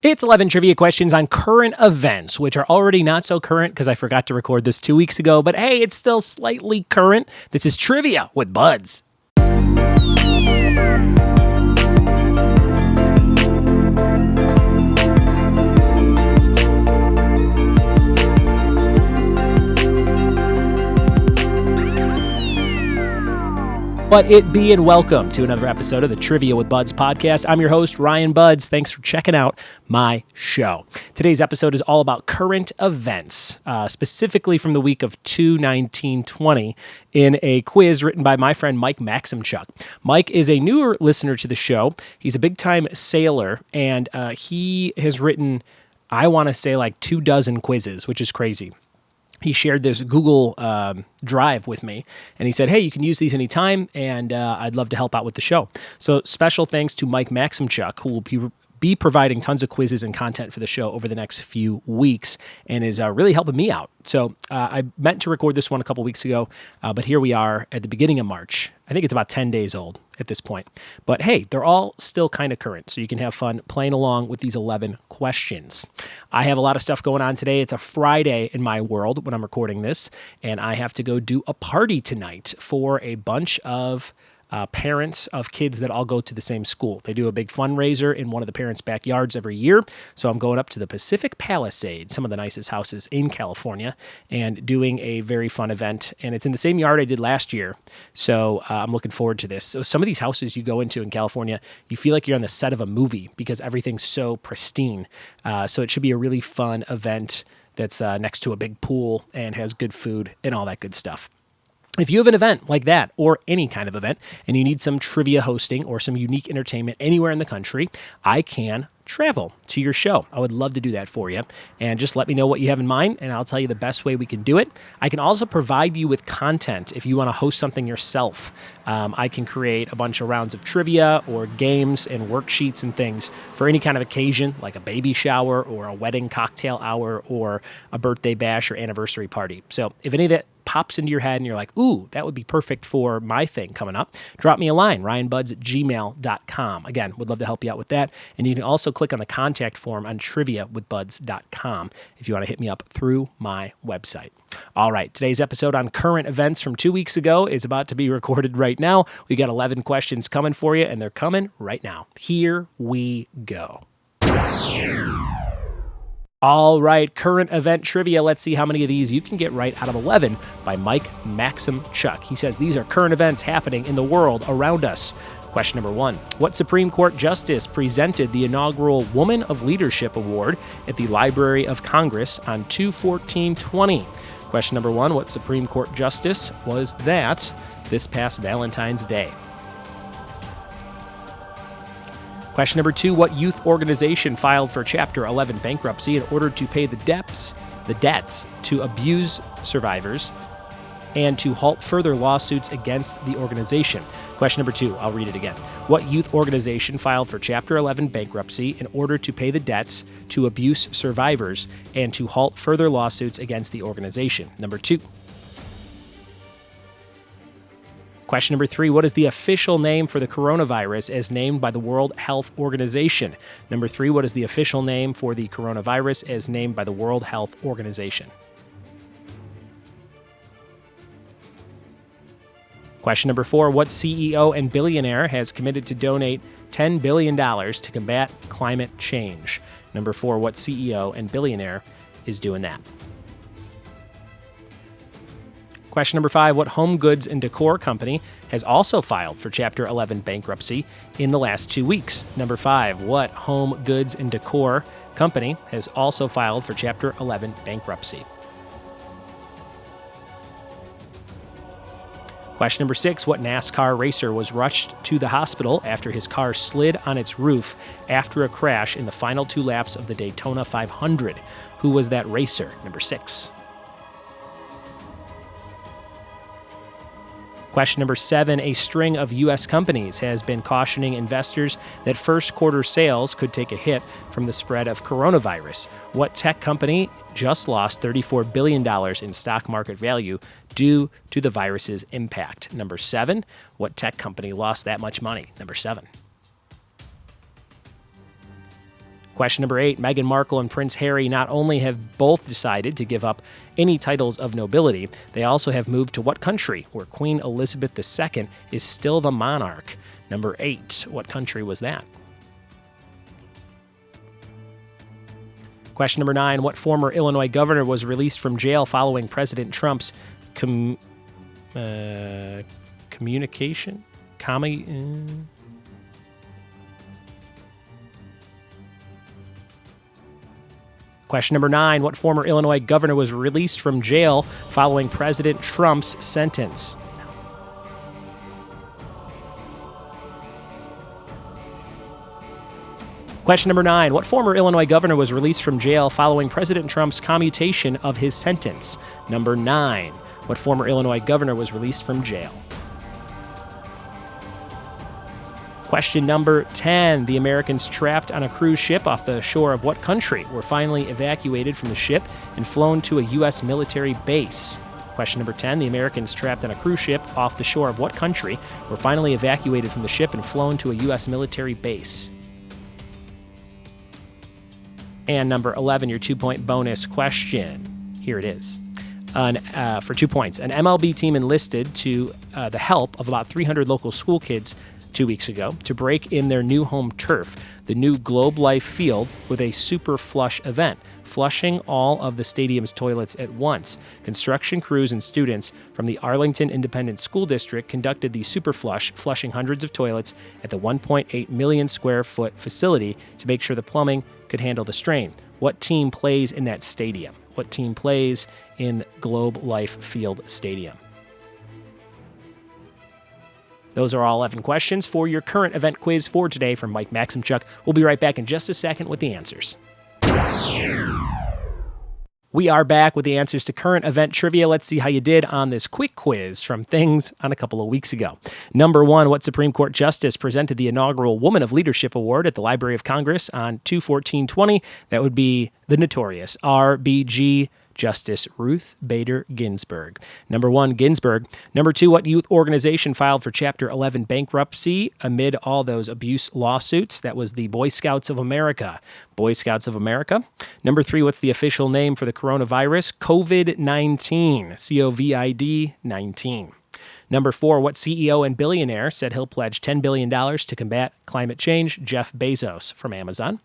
It's 11 trivia questions on current events, which are already not so current because I forgot to record this 2 weeks ago, but hey, it's still slightly current. This is Trivia with Buds. What it be, and welcome to another episode of the Trivia with Buds podcast. I'm your host, Ryan Buds. Thanks for checking out my show. Today's episode is all about current events, specifically from the week of 2/19/20 in a quiz written by my friend Mike Maksimchuk. Mike is a newer listener to the show. He's a big-time sailor, and he has written, I want to say, like 24 quizzes, which is crazy. He shared this Google Drive with me, and he said, hey, you can use these anytime, and I'd love to help out with the show. So special thanks to Mike Maksimchuk, who will be providing tons of quizzes and content for the show over the next few weeks and is really helping me out. So I meant to record this one a couple weeks ago, but here we are at the beginning of March. I think it's about 10 days old at this point. But hey, they're all still kind of current, so you can have fun playing along with these 11 questions. I have a lot of stuff going on today. It's a Friday in my world when I'm recording this, and I have to go do a party tonight for a bunch of parents of kids that all go to the same school. They do a big fundraiser in one of the parents' backyards every year. So I'm going up to the Pacific Palisades, some of the nicest houses in California, and doing a very fun event. And it's in the same yard I did last year. So I'm looking forward to this. So some of these houses you go into in California, you feel like you're on the set of a movie because everything's so pristine. So it should be a really fun event that's next to a big pool and has good food and all that good stuff. If you have an event like that, or any kind of event, and you need some trivia hosting or some unique entertainment anywhere in the country, I can travel to your show. I would love to do that for you. And just let me know what you have in mind, and I'll tell you the best way we can do it. I can also provide you with content if you want to host something yourself. I can create a bunch of rounds of trivia or games and worksheets and things for any kind of occasion, like a baby shower or a wedding cocktail hour or a birthday bash or anniversary party. So if any of that pops into your head and you're like, ooh, that would be perfect for my thing coming up, drop me a line, ryanbuds@gmail.com. Again, would love to help you out with that. And you can also click on the contact form on triviawithbuds.com if you want to hit me up through my website. All right, today's episode on current events from 2 weeks ago is about to be recorded right now. We got 11 questions coming for you, and they're coming right now. Here we go. All right, current event trivia. Let's see how many of these you can get right out of 11 by Mike Maksimchuk. He says these are current events happening in the world around us. Question number 1. What Supreme Court justice presented the inaugural Woman of Leadership Award at the Library of Congress on 2/14/20? Question number 1. What Supreme Court justice was that this past Valentine's Day? Question number 2, what youth organization filed for Chapter 11 bankruptcy in order to pay the debts to abuse survivors and to halt further lawsuits against the organization? Question number 2, I'll read it again. What youth organization filed for Chapter 11 bankruptcy in order to pay the debts to abuse survivors and to halt further lawsuits against the organization? Number 2. Question number 3, what is the official name for the coronavirus as named by the World Health Organization? Number 3, what is the official name for the coronavirus as named by the World Health Organization? Question number 4, what CEO and billionaire has committed to donate $10 billion to combat climate change? Number 4, what CEO and billionaire is doing that? Question number 5, what home goods and decor company has also filed for Chapter 11 bankruptcy in the last 2 weeks? Number 5, what home goods and decor company has also filed for Chapter 11 bankruptcy? Question number 6, what NASCAR racer was rushed to the hospital after his car slid on its roof after a crash in the final 2 laps of the Daytona 500? Who was that racer? Number 6. Question number 7, a string of U.S. companies has been cautioning investors that first quarter sales could take a hit from the spread of coronavirus. What tech company just lost $34 billion in stock market value due to the virus's impact? Number 7, what tech company lost that much money? Number 7. Question number 8, Meghan Markle and Prince Harry not only have both decided to give up any titles of nobility, they also have moved to what country where Queen Elizabeth II is still the monarch? Number 8, what country was that? Question number 9, what former Illinois governor was released from jail following President Trump's communication? Question number 9, what former Illinois governor was released from jail following President Trump's sentence? Question number 9, what former Illinois governor was released from jail following President Trump's commutation of his sentence? Number 9, what former Illinois governor was released from jail? Question number 10, the Americans trapped on a cruise ship off the shore of what country were finally evacuated from the ship and flown to a U.S. military base? Question number 10, the Americans trapped on a cruise ship off the shore of what country were finally evacuated from the ship and flown to a U.S. military base? And number 11, your 2-point bonus question. Here it is. For 2 points, an MLB team enlisted to the help of about 300 local school kids 2 weeks ago to break in their new home turf, the new Globe Life Field, with a super flush event, flushing all of the stadium's toilets at once. Construction crews and students from the Arlington Independent School District conducted the super flush, flushing hundreds of toilets at the 1.8 million square foot facility to make sure the plumbing could handle the strain. What team plays in that stadium? What team plays in Globe Life Field Stadium? Those are all 11 questions for your current event quiz for today from Mike Maksimchuk. We'll be right back in just a second with the answers. We are back with the answers to current event trivia. Let's see how you did on this quick quiz from things on a couple of weeks ago. Number 1, what Supreme Court Justice presented the inaugural Woman of Leadership Award at the Library of Congress on 2/14/20? That would be the notorious RBG Justice Ruth Bader Ginsburg. Number 1, Ginsburg. Number 2, what youth organization filed for Chapter 11 bankruptcy amid all those abuse lawsuits? That was the Boy Scouts of America. Boy Scouts of America. Number 3, what's the official name for the coronavirus? COVID-19. COVID-19. Number 4, what CEO and billionaire said he'll pledge $10 billion to combat climate change? Jeff Bezos from Amazon.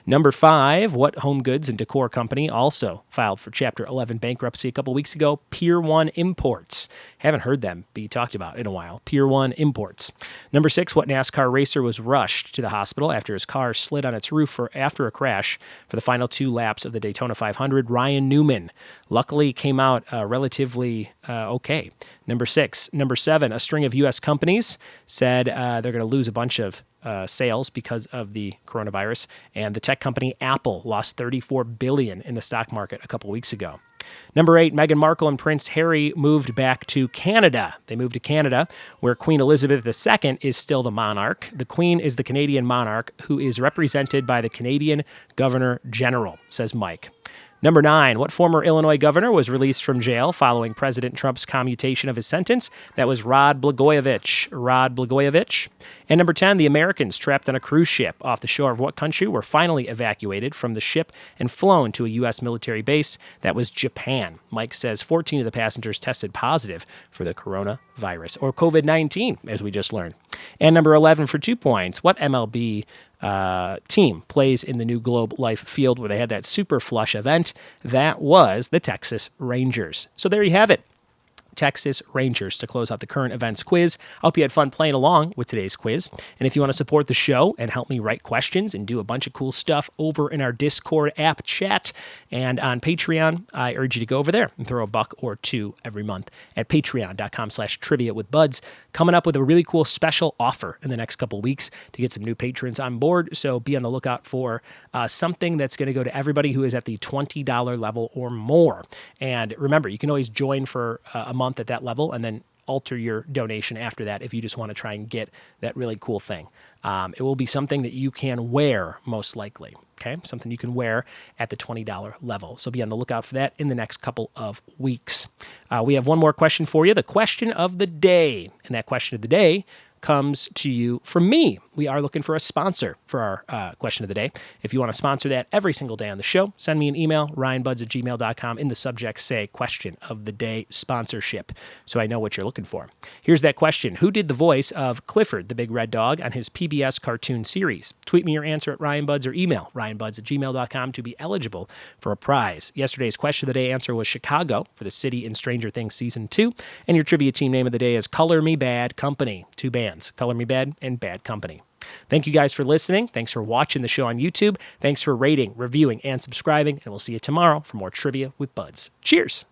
Number 5, what home goods and decor company also filed for Chapter 11 bankruptcy a couple weeks ago? Pier 1 Imports. Haven't heard them be talked about in a while. Pier 1 Imports. Number 6, what NASCAR racer was rushed to the hospital after his car slid on its roof after a crash for the final 2 laps of the Daytona 500? Ryan Newman. Luckily came out relatively okay. Number 6. Number 7, a string of U.S. companies said they're going to lose a bunch of sales because of the coronavirus, and the tech company Apple lost $34 billion in the stock market a couple weeks ago. Number 8, Meghan Markle and Prince Harry moved back to Canada. They moved to Canada, where Queen Elizabeth II is still the monarch. The Queen is the Canadian monarch who is represented by the Canadian Governor General, says Mike. Number 9, what former Illinois governor was released from jail following President Trump's commutation of his sentence? That was Rod Blagojevich. Rod Blagojevich. And number 10, the Americans trapped on a cruise ship off the shore of what country were finally evacuated from the ship and flown to a U.S. military base? That was Japan. Mike says 14 of the passengers tested positive for the coronavirus, or COVID-19, as we just learned. And number 11 for 2 points, what MLB team plays in the new Globe Life Field where they had that super flush event? That was the Texas Rangers. So there you have it. Texas Rangers to close out the current events quiz. I hope you had fun playing along with today's quiz. And if you want to support the show and help me write questions and do a bunch of cool stuff over in our Discord app chat and on Patreon, I urge you to go over there and throw $1 or $2 every month at patreon.com/triviawithbuds. Coming up with a really cool special offer in the next couple of weeks to get some new patrons on board. So be on the lookout for something that's going to go to everybody who is at the $20 level or more. And remember, you can always join for a month at that level and then alter your donation after that if you just want to try and get that really cool thing. It will be something that you can wear, most likely. Okay, something you can wear at the $20 level. So be on the lookout for that in the next couple of weeks. We have one more question for you, the question of the day. And that question of the day comes to you from me. We are looking for a sponsor for our question of the day. If you want to sponsor that every single day on the show, send me an email, ryanbuds@gmail.com. In the subject, say question of the day sponsorship, so I know what you're looking for. Here's that question. Who did the voice of Clifford, the big red dog, on his PBS cartoon series? Tweet me your answer at ryanbuds or email ryanbuds@gmail.com to be eligible for a prize. Yesterday's question of the day answer was Chicago for the city in Stranger Things Season 2, and your trivia team name of the day is Color Me Bad Company. 2 bands, Color Me Bad and Bad Company. Thank you guys for listening. Thanks for watching the show on YouTube. Thanks for rating, reviewing, and subscribing. And we'll see you tomorrow for more Trivia with Buds. Cheers.